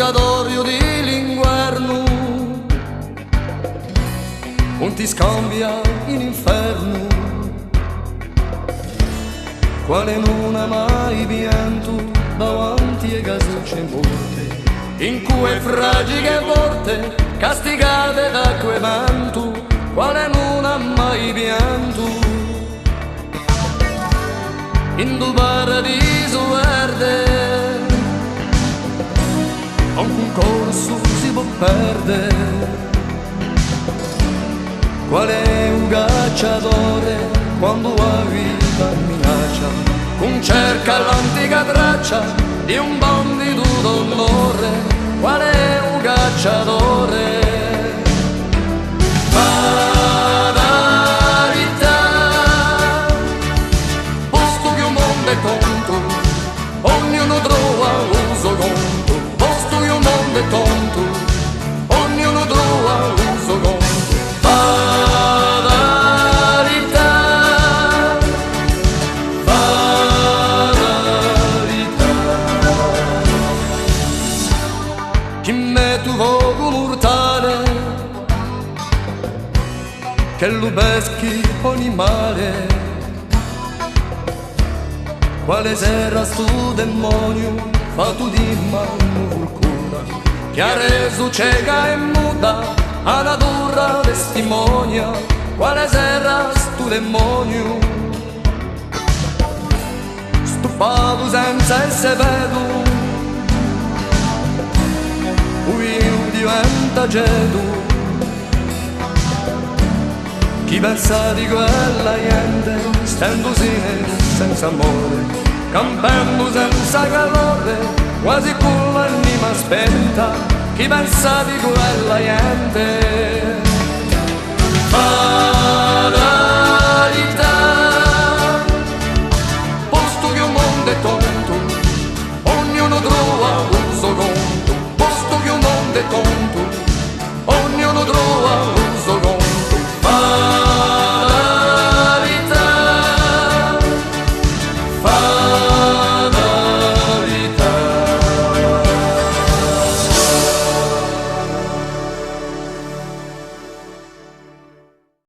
purgatorio di l'inguerno, non ti scambia in inferno, quale non ha mai pianto davanti ai casucce morte, in cui fragili volte castigate da quei manto, quale non ha mai pianto. In tu paradiso verde anche un corso si può perdere, qual è un cacciatore quando la vita minaccia, non cerca l'antica traccia di un bandito d'onore, qual è un cacciatore. Ognuno trova un suo conto, posto che un mondo è tonto, ognuno trova un suo conto. Fatalità, fatalità. Chi mette un fuoco mortale, che lo peschi ogni male, quale sera sto demonio fa tu di mano fulcura, che ha reso cieca e muta a natura testimonia, quale sera sto demonio stufato senza essere vedo, un vino diventa gedo. Chi pensa di quella gente, stendosi senza amore, campando senza calore, quasi con l'anima spenta. Chi pensa di quella gente?